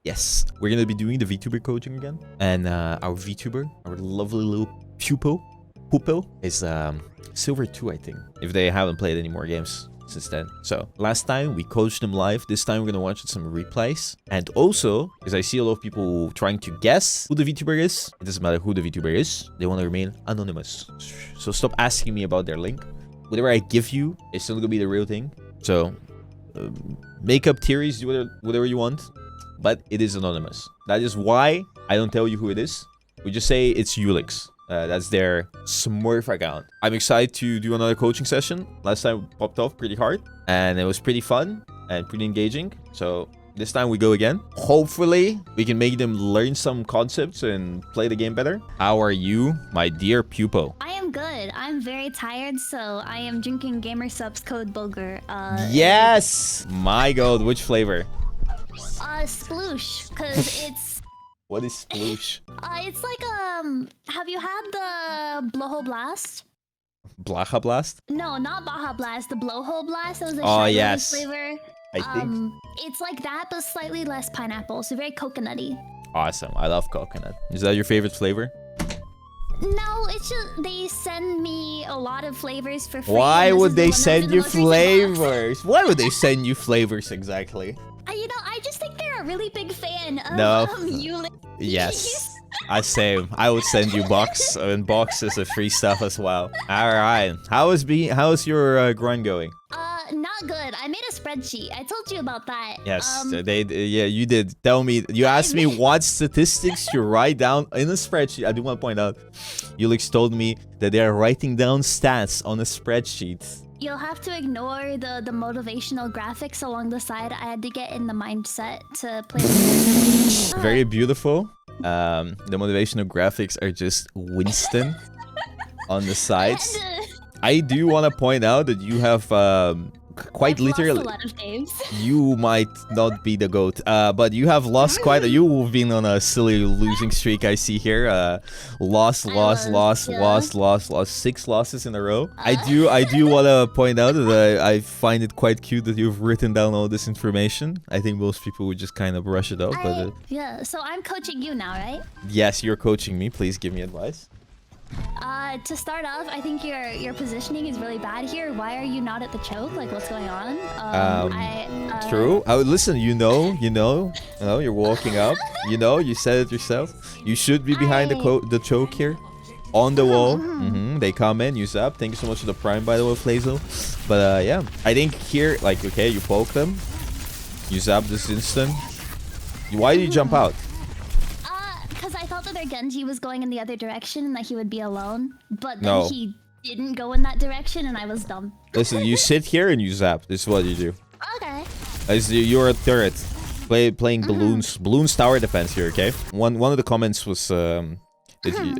Yes, we're gonna be doing the VTuber coaching again. And our VTuber, our lovely little pupil is Silver 2, I think. If they haven't played any more games since then. So last time we coached them live. This time we're gonna watch some replays. And also, because I see a lot of people trying to guess who the VTuber is. It doesn't matter who the VTuber is. They want to remain anonymous. So stop asking me about their link. Whatever I give you is still gonna be the real thing. So make up theories, do whatever you want. But it is anonymous. That is why I don't tell you who it is. We just say it's Ulix. That's their Smurf account. I'm excited to do another coaching session. Last time it popped off pretty hard. And it was pretty fun and pretty engaging. So this time we go again. Hopefully we can make them learn some concepts and play the game better. How are you, my dear pupil? I am good. I'm very tired, so I am drinking Gamer Subs code Bulgur. Yes! My god, which flavor? Sploosh, because it's... What is sploosh? It's like, have you had the Blowhole Blast? Blaha Blast? No, not Baja Blast, the Blowhole Blast. That was a Oh, strawberry yes. flavor. I think. It's like that, but slightly less pineapple, so very coconutty. Awesome. I love coconut. Is that your favorite flavor? No, it's just they send me a lot of flavors for free. Why would they the send you most recent box. flavors? Why would they send you flavors exactly? You know, I just think they're a really big fan of No. Ulix. Yes. I same. I would send you box and boxes of free stuff as well. All right. How is your grind going? Not good. I made a spreadsheet. I told you about that. Yes, yeah, you did. Tell me. You asked me what statistics to write down in a spreadsheet. I do want to point out, Ulix told me that they are writing down stats on a spreadsheet. You'll have to ignore the motivational graphics along the side. I had to get in the mindset to play the game. Very beautiful. The motivational graphics are just Winston on the sides. I do want to point out that you have quite literally, a lot of games. you might not be the GOAT, but you have lost quite. You've been on a silly losing streak. I see here. Lost. 6 losses in a row. I do want to point out that I find it quite cute that you've written down all this information. I think most people would just kind of brush it off. But Yeah, so I'm coaching you now, right? yes, you're coaching me. Please give me advice. To start off, I think your positioning is really bad here. Why are you not at the choke? Like, what's going on? True. Listen, you know, you're walking up. You know, you said it yourself. You should be behind the choke here, on the wall. They come in, use up. Thank you so much for the prime, by the way, Flazel. But yeah, I think here, like, okay, you poke them, use up this instant. Why do you jump out? Because I thought that their Genji was going in the other direction and that he would be alone. But then No. he didn't go in that direction and I was dumb. Listen, you sit here and you zap. This is what you do. Okay. You're a turret. Playing balloons. Balloons tower defense here, okay? One of the comments was that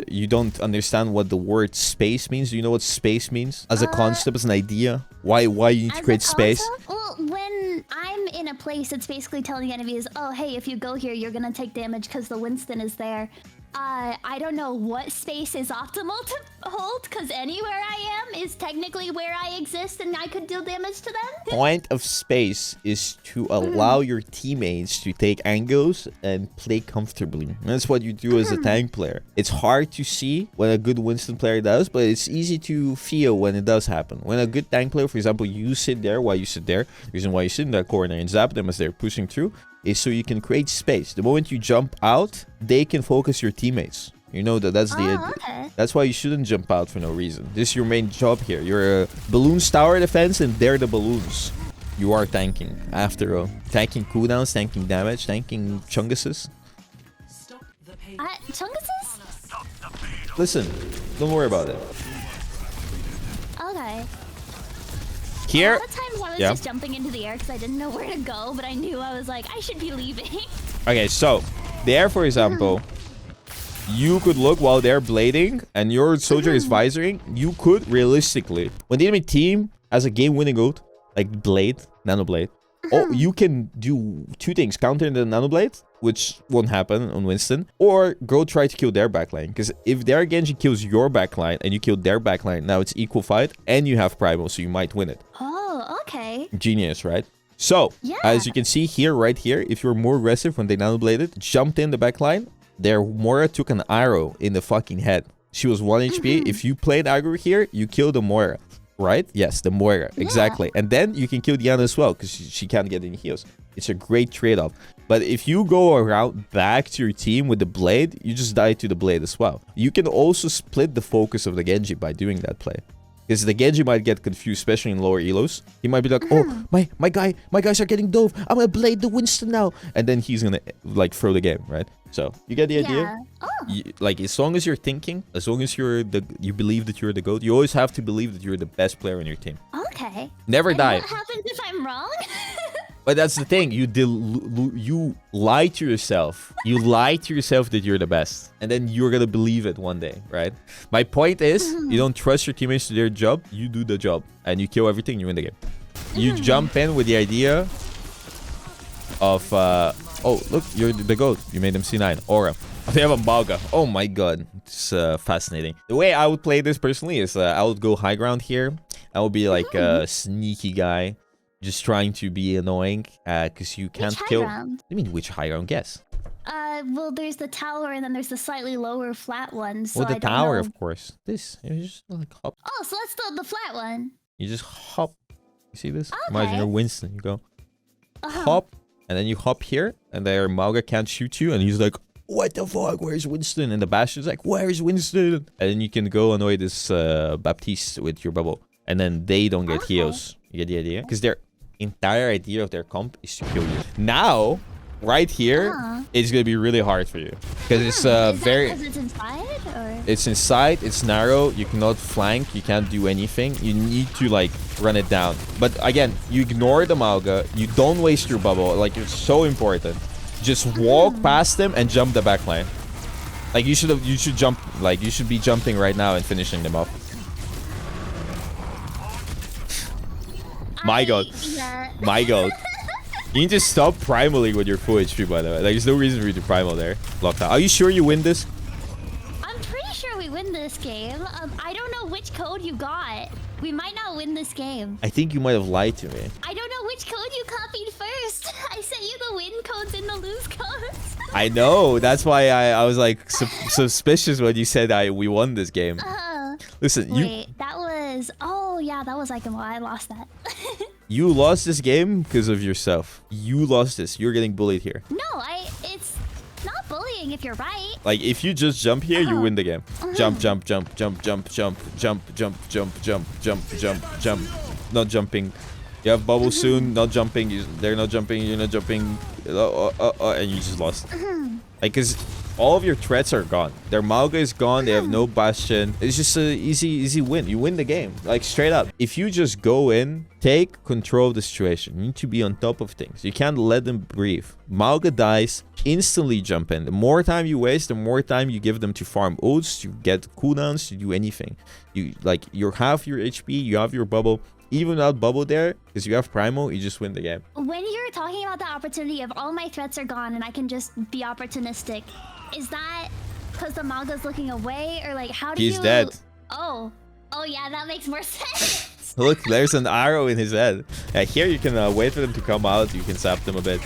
you don't understand what the word space means. Do you know what space means? As a concept, as an idea? Why you need to create space? Well, when I'm in a place, it's basically telling the enemies, oh, hey, if you go here, you're gonna take damage because the Winston is there. I don't know what space is optimal to hold, because anywhere I am is technically where I exist and I could deal damage to them. Point of space is to allow your teammates to take angles and play comfortably. And that's what you do as a tank player. It's hard to see what a good Winston player does, but it's easy to feel when it does happen. When a good tank player, for example, you sit there while you sit there, the reason why you sit in that corner and zap them as they're pushing through, is so you can create space. The moment you jump out, they can focus your teammates. You know that's that's why you shouldn't jump out for no reason. This is your main job here. You're a balloons tower defense and they're the balloons. You are tanking after all. Tanking cooldowns, tanking damage, tanking chunguses. Chunguses? Listen, don't worry about it. Okay. Here, A lot of times I was just jumping into the air because I didn't know where to go, but I knew I was like, I should be leaving. Okay, so there, for example, you could look while they're blading and your soldier is visoring. You could realistically, when the enemy team has a game-winning ult, like blade, nano blade, you can do two things: counter the nano blade, which won't happen on Winston, or go try to kill their backline. Because if their Genji kills your backline and you kill their backline, now it's equal fight and you have primal, so you might win it. Oh, okay. Genius, right? So, Yeah. as you can see here, right here, if you're more aggressive when they nanobladed, jumped in the backline, their Moira took an arrow in the fucking head. She was 1 HP. If you played aggro here, you kill the Moira, right? Yes, the Moira, exactly. And then you can kill Diana as well, because she can't get any heals. It's a great trade-off. But if you go around back to your team with the Blade, you just die to the Blade as well. You can also split the focus of the Genji by doing that play. Because the Genji might get confused, especially in lower elos. He might be like, oh, my guys are getting dove. I'm gonna Blade the Winston now. And then he's gonna, like, throw the game, right? So, you get the idea? Yeah. Oh. Like, as long as you're thinking, as long as you believe that you're the GOAT, you always have to believe that you're the best player on your team. Okay. Never And die. what happens if I'm wrong? But that's the thing. You lie to yourself. You lie to yourself that you're the best. And then you're going to believe it one day, right? My point is, you don't trust your teammates to their job. You do the job. And you kill everything, you win the game. You jump in with the idea of... oh, look, you're the GOAT. You made them C9. Aura. They have a Mauga. Oh my god. It's fascinating. The way I would play this personally is I would go high ground here. I would be like a sneaky guy. Just trying to be annoying, because you can't kill... Ground? I mean, which high ground? Guess. Well, there's the tower, and then there's the slightly lower flat one. So Well, the I don't tower, know. of course. This, you just like hop. Oh, so that's the flat one. You just hop. You see this? Okay. Imagine you're Winston. You go hop, and then you hop here, and their Mauga can't shoot you, and he's like, what the fuck? Where's Winston? And the Bastion's like, where's Winston? And then you can go annoy this Baptiste with your bubble, and then they don't get heals. You get the idea? Because their entire idea of their comp is to kill you. Now, right here, it's gonna be really hard for you because it's Because it's inside, or? It's inside. It's narrow. You cannot flank. You can't do anything. You need to like run it down. But again, you ignore the Mauga. You don't waste your bubble. Like, it's so important. Just walk past them and jump the backline. Like, you should jump. Like, you should be jumping right now and finishing them off. My god. Yeah. My god. You need to stop primaling with your full HP, by the way. Like, there's no reason for you to primal there. Lockdown. Are you sure you win this? I'm pretty sure we win this game. I don't know which code you got. We might not win this game. I think you might have lied to me. I don't know which code you copied first. I sent you the win codes and the lose codes. I know. That's why I was like suspicious when you said we won this game. Listen, wait, that was... Oh, yeah, that was like why I lost that. You lost this game because of yourself. You lost this. You're getting bullied here. No, it's not bullying if you're right. Like, if you just jump here, you win the game. Jump, jump, jump, jump, jump, jump, jump, jump, jump, jump, jump, jump, jump. Not jumping. You have bubble soon. Not jumping. They're not jumping. You're not jumping. And you just lost. Like, because all of your threats are gone. Their Mauga is gone. They have no Bastion. It's just an easy win. You win the game. Like, straight up. If you just go in, take control of the situation. You need to be on top of things. You can't let them breathe. Mauga dies, instantly jump in. The more time you waste, the more time you give them to farm ults, to get cooldowns, to do anything. You have your HP, you have your bubble. Even without bubble there, because you have primal, you just win the game. When you're talking about the opportunity of all my threats are gone and I can just be opportunistic, is that because the Mauga's looking away, or like how do you... He's dead. Oh yeah, that makes more sense. Look, there's an arrow in his head. Yeah, here you can wait for them to come out. You can zap them a bit.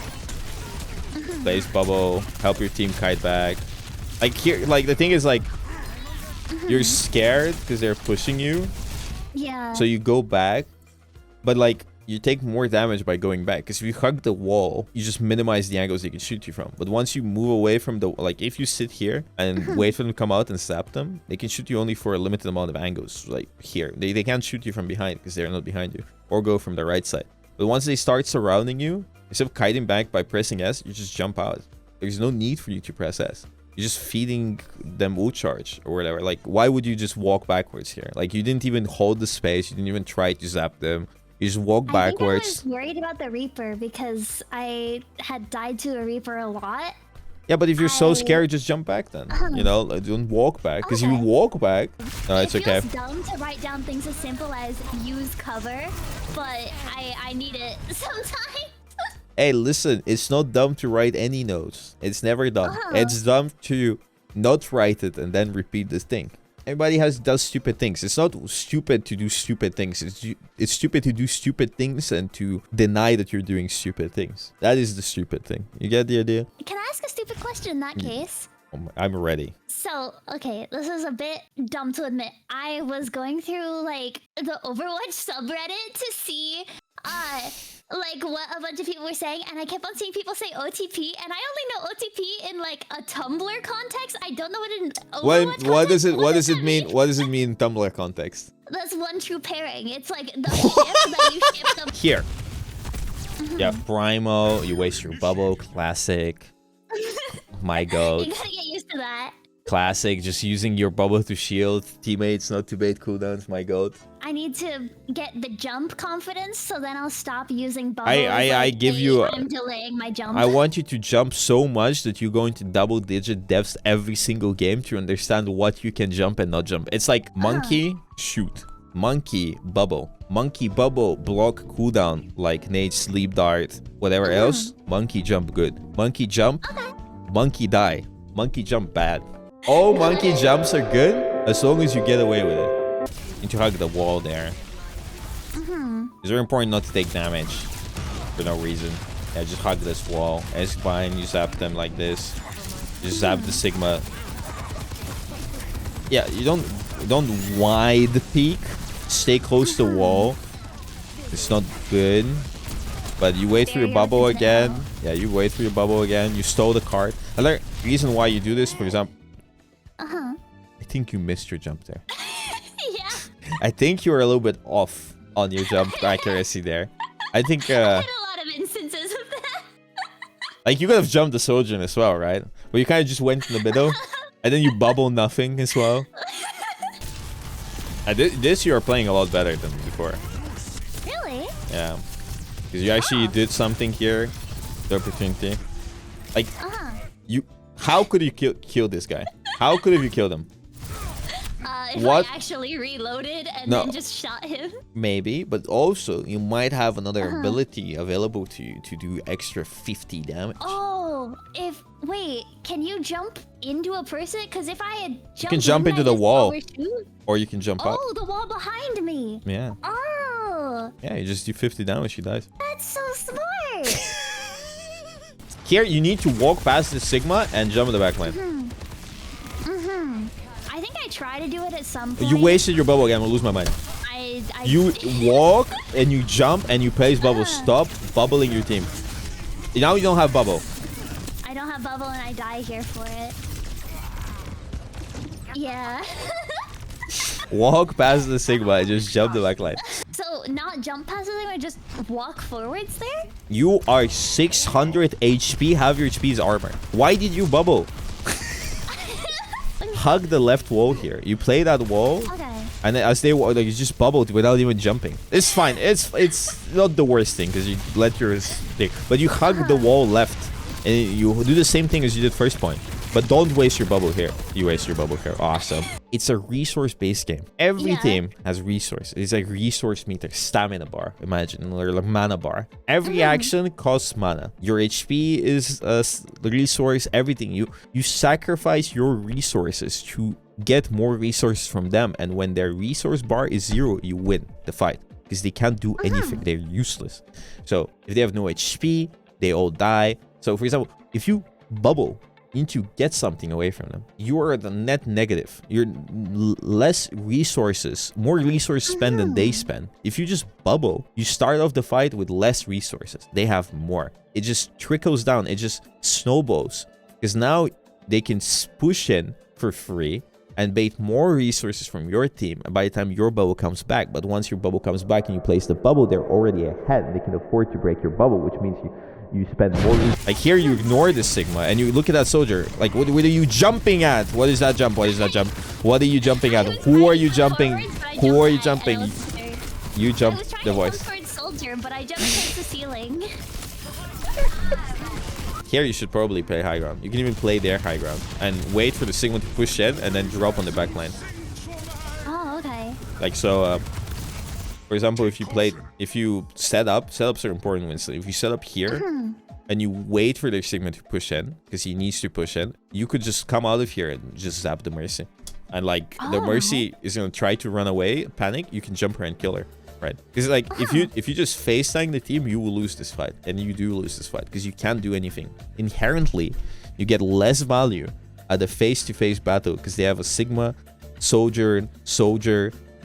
Place bubble, help your team kite back. Like, here, like, the thing is, like, you're scared because they're pushing you. Yeah. So you go back, but like, you take more damage by going back, because if you hug the wall, you just minimize the angles they can shoot you from. But once you move away from the, like, if you sit here and wait for them to come out and zap them, they can shoot you only for a limited amount of angles. Like here, they can't shoot you from behind because they're not behind you, or go from the right side. But once they start surrounding you, instead of kiting back by pressing S, you just jump out. There's no need for you to press S. You're just feeding them ult charge or whatever. Like, why would you just walk backwards here? Like, you didn't even hold the space. You didn't even try to zap them. You just walk backwards. I think I was worried about the Reaper because I had died to a Reaper a lot. Yeah, but if you're so scared, just jump back then. You know, like, don't walk back. Because if you walk back, no, it's okay. It feels dumb to write down things as simple as use cover, but I need it sometimes. Hey, listen, it's not dumb to write any notes. It's never dumb. It's dumb to not write it and then repeat this thing. Everybody does stupid things. It's not stupid to do stupid things. It's stupid to do stupid things and to deny that you're doing stupid things. That is the stupid thing. You get the idea? Can I ask a stupid question in that case? I'm ready. So, okay, this is a bit dumb to admit. I was going through, like, the Overwatch subreddit to see, like, what a bunch of people were saying, and I kept on seeing people say OTP, and I only know OTP in, like, a Tumblr context. I don't know what in Overwatch What does it mean? What does it mean in Tumblr context? That's one true pairing. It's like the ship that you ship them. Here. Yeah, Primo, you waste your bubble, classic. My goat. You gotta get used to that. Classic, just using your bubble to shield teammates, not to bait cooldowns, my goat. I need to get the jump confidence, so then I'll stop using bubbles. I give you I'm delaying my jump. I want you to jump so much that you go into double-digit depths every single game to understand what you can jump and not jump. It's like monkey, shoot. Monkey, bubble. Monkey, bubble, block, cooldown, like nade, sleep dart, whatever else. Monkey, jump, good. Monkey, jump. Okay. Monkey, die. Monkey, jump, bad. All monkey jumps are good as long as you get away with it. You need to hug the wall there. It's very important not to take damage for no reason. Yeah, just hug this wall. It's fine. You zap them like this. Just zap the Sigma. Yeah, you don't wide peek. Stay close to the wall. It's not good. But you wait for your bubble again. Yeah, you wait for your bubble again. You stole the card. Another reason why you do this, for example. I think you missed your jump there. Yeah. I think you were a little bit off on your jump accuracy there. I think I had a lot of instances of that. like you could have jumped the Sojourn as well, right? But you kind of just went in the middle. And then you bubble nothing as well. This you are playing a lot better than before. Really? Yeah. Because you actually did something here. The opportunity. Like, how could you kill this guy? How could have you killed him? If I actually reloaded and then just shot him. Maybe, but also you might have another ability available to you to do extra 50 damage. Oh, wait, can you jump into a person? Because if I had jumped, you can jump into the wall, overshoot? or you can jump up. Oh, the wall behind me. Yeah. Oh. Yeah, you just do 50 damage, she dies. That's so smart. Here, you need to walk past the Sigma and jump in the back lane. I think I tried to do it at some point. You wasted your bubble again. I'll lose my mind. You walk and you jump and you place bubble. Stop bubbling your team. Now you don't have bubble. I don't have bubble and I die here for it. Yeah. Walk past the Sigma and just jump the back line. So not jump past the Sigma, just walk forwards there? You are 600 HP. Half your HP is armor. Why did you bubble? Hug the left wall here. You play that wall. Okay. And then as they walk, like, you just bubbled without even jumping. It's fine. It's not the worst thing because you let your stick. But you hug the wall left. And you do the same thing as you did first point. But don't waste your bubble here. You waste your bubble here. Awesome. It's a resource-based game. Every team has resource. It's like resource meter, stamina bar. Imagine, or like mana bar. Every action costs mana. Your HP is a resource. Everything. You sacrifice your resources to get more resources from them. And when their resource bar is 0, you win the fight. Because they can't do anything. They're useless. So if they have no HP, they all die. So for example, if you bubble, you need to get something away from them. You are the net negative. You're less resources, more resources spent than they spend. If you just bubble, you start off the fight with less resources. They have more. It just trickles down. It just snowballs. Because now they can push in for free and bait more resources from your team. And by the time your bubble comes back, but once your bubble comes back and you place the bubble, they're already ahead. They can afford to break your bubble, which means you spend more. Like here, you ignore this Sigma and you look at that soldier. Like, what are you jumping at? What is that jump? What is that jump? What are you jumping at? Who are you jumping? Who are you jumping? You jumped the voice. Soldier, but I jumped towards the ceiling. Here, you should probably play high ground. You can even play their high ground and wait for the Sigma to push in and then drop on the back line. Oh, okay. Like so. For example, if you setups are important, Winston. If you set up here and you wait for their Sigma to push in, because he needs to push in, you could just come out of here and just zap the Mercy. and like the Mercy is gonna try to run away, panic, you can jump her and kill her, right? Because like if you just face tank the team, you will lose this fight, and you do lose this fight because you can't do anything. Inherently, you get less value at a face-to-face battle because they have a Sigma, soldier,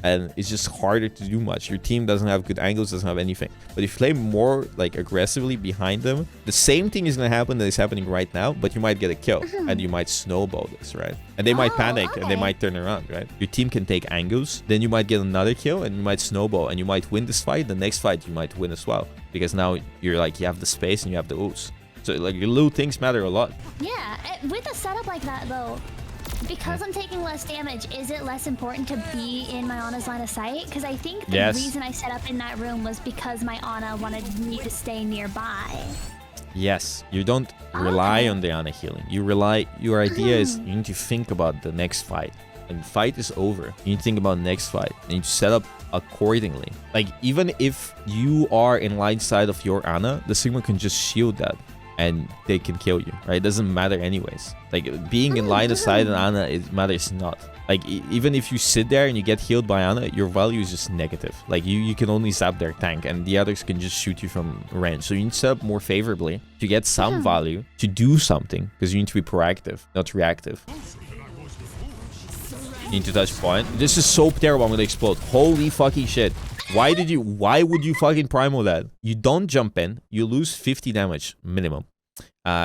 and it's just harder to do much. Your team doesn't have good angles, doesn't have anything. But if you play more like aggressively behind them, the same thing is going to happen that is happening right now, but you might get a kill and you might snowball this, right? And they might panic and they might turn around, right? Your team can take angles, then you might get another kill and you might snowball and you might win this fight. The next fight you might win as well, because now you're like, you have the space and you have the ooze. So like your little things matter a lot. Yeah, with a setup like that though, because I'm taking less damage, is it less important to be in my Ana's line of sight? Because I think the reason I set up in that room was because my Ana wanted me to stay nearby. Yes, you don't rely on the Ana healing. Your idea is you need to think about the next fight. And the fight is over. You need to think about the next fight. And you need to set up accordingly. Like, even if you are in line side of your Ana, the Sigma can just shield that. And they can kill you, right? It doesn't matter anyways. Like, being in line of sight and Ana, it matters not. Like, even if you sit there and you get healed by Ana, your value is just negative. Like, you can only zap their tank, and the others can just shoot you from range. So you need to set up more favorably to get some value, to do something, because you need to be proactive, not reactive. You need to touch point. This is so terrible. I'm gonna explode. Holy fucking shit. Why would you fucking primal that? You don't jump in, you lose 50 damage minimum.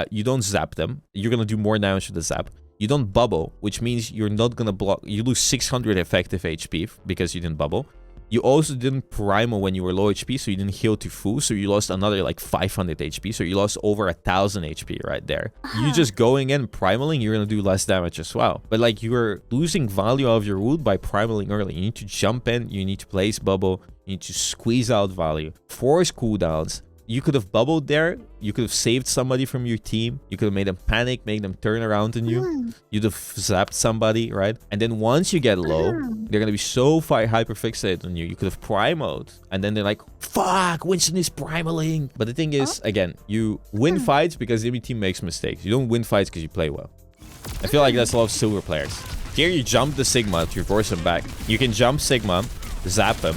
You don't zap them. You're gonna do more damage with the zap. You don't bubble, which means you're not gonna block. You lose 600 effective HP because you didn't bubble. You also didn't primal when you were low HP, so you didn't heal to full, so you lost another like 500 HP, so you lost over 1000 HP right there. You just going in primaling, you're gonna do less damage as well. But like, you're losing value of your ult by primaling early. You need to jump in, you need to place bubble, you need to squeeze out value, force cooldowns. You could have bubbled there. You could have saved somebody from your team. You could have made them panic, made them turn around on you. You'd have zapped somebody, right? And then once you get low, they're going to be so hyper-fixated on you. You could have primoed. And then they're like, fuck, Winston is primaling. But the thing is, again, you win fights because the enemy team makes mistakes. You don't win fights because you play well. I feel like that's a lot of silver players. Here you jump the Sigma to force him back. You can jump Sigma, zap him,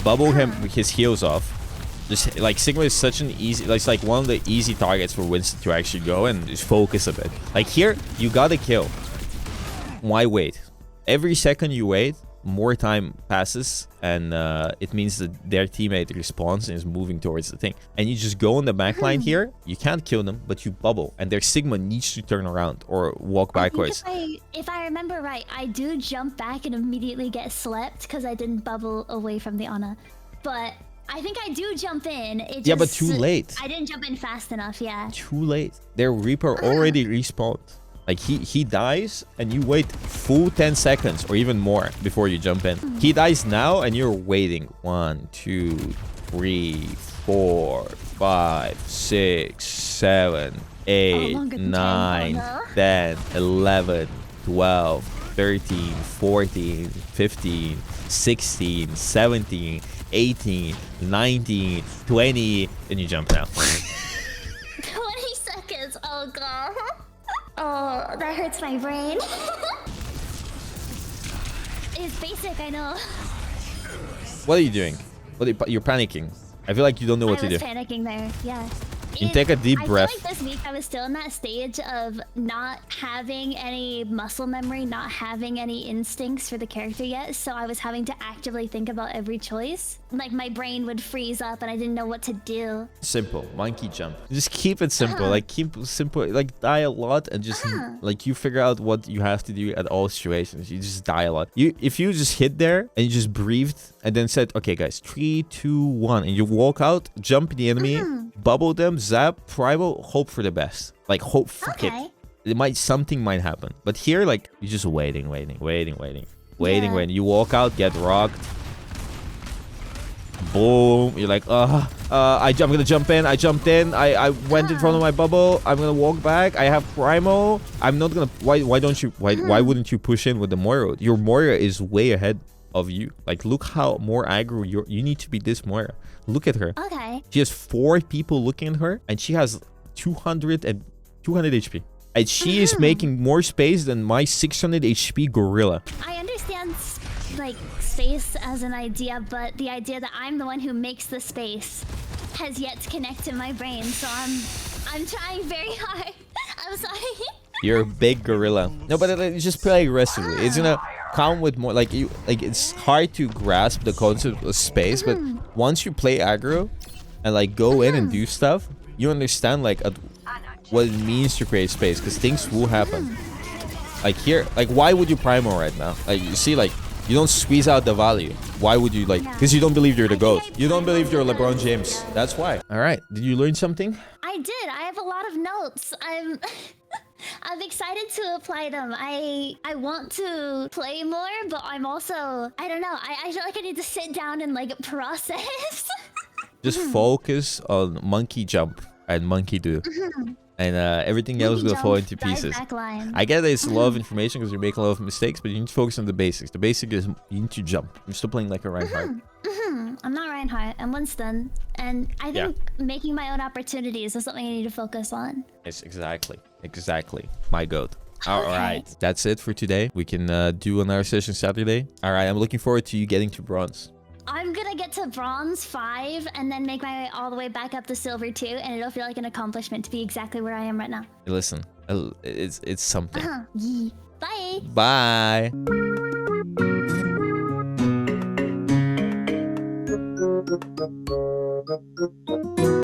bubble him his heals off. Just like Sigma is such an easy, it's like one of the easy targets for Winston to actually go and just focus a bit. Like here, you gotta kill. Why wait? Every second you wait, more time passes, and it means that their teammate responds and is moving towards the thing. And you just go on the back line here. You can't kill them, but you bubble, and their Sigma needs to turn around or walk backwards. If I remember right, I do jump back and immediately get slept because I didn't bubble away from the Ana, but I think I do jump in. Yeah, but too late. I didn't jump in fast enough, yeah. Too late. Their Reaper already respawned. Like, he dies, and you wait full 10 seconds or even more before you jump in. He dies now, and you're waiting. 1, 2, 3, 4, 5, 6, 7, 8, 9, 10, 11, 12, 13, 14, 15, 16, 17, 18, 19, 20, and you jump now. 20 seconds, oh god. Oh, that hurts my brain. It's basic, I know. What are you doing? You're panicking. I feel like you don't know what to do. I was panicking there, yeah. You take a deep breath. I feel like this week I was still in that stage of not having any muscle memory, not having any instincts for the character yet. So I was having to actively think about every choice. Like my brain would freeze up and I didn't know what to do. Simple. Monke Jump. Just keep it simple. Like keep simple. Like die a lot and just like you figure out what you have to do at all situations. You just die a lot. If you just hit there and you just breathed and then said, okay guys, 3, 2, 1, and you walk out, jump the enemy, bubble them, zap, primal, hope for the best. Like hope, fuck it. Something might happen. But here, like, you're just waiting. You walk out, get rocked. Boom. You're like, I'm gonna jump in. I jumped in. I went in front of my bubble. I'm gonna walk back. I have primal. I'm not gonna. Why wouldn't you push in with the Moira? Your Moira is way ahead of you. Like, look how more aggro you need to be this Moira. Look at her. Okay. She has 4 people looking at her, and she has 200 HP. And she is making more space than my 600 HP gorilla. I understand like space as an idea, but the idea that I'm the one who makes the space has yet to connect in my brain. So I'm trying very hard. I'm sorry. You're a big gorilla. No, but just play aggressively. It's gonna come with more like you. Like it's hard to grasp the concept of space, but once you play aggro and like go in and do stuff, you understand like what it means to create space, because things will happen. Like here, like why would you primo right now? Like you see, like you don't squeeze out the value. Why would you like? Because you don't believe you're the GOAT. You don't believe you're LeBron James. That's why. All right. Did you learn something? I did. I have a lot of notes. I'm excited to apply them. I want to play more, but I'm also, I don't know. I feel like I need to sit down and like process. Just focus on Monke Jump and Monkey Do. And everything else will fall into pieces. I get that it's a lot of information because you're making a lot of mistakes, but you need to focus on the basics. The basic is you need to jump. You're still playing like a Reinhardt. I'm not Reinhardt. I'm Winston. And I think making my own opportunities is something I need to focus on. Yes, exactly. Exactly. My goat. All right. That's it for today. We can do another session Saturday. All right. I'm looking forward to you getting to bronze. I'm gonna get to bronze 5 and then make my way all the way back up to silver 2, and it'll feel like an accomplishment to be exactly where I am right now. Hey, listen, it's something. Bye. Bye.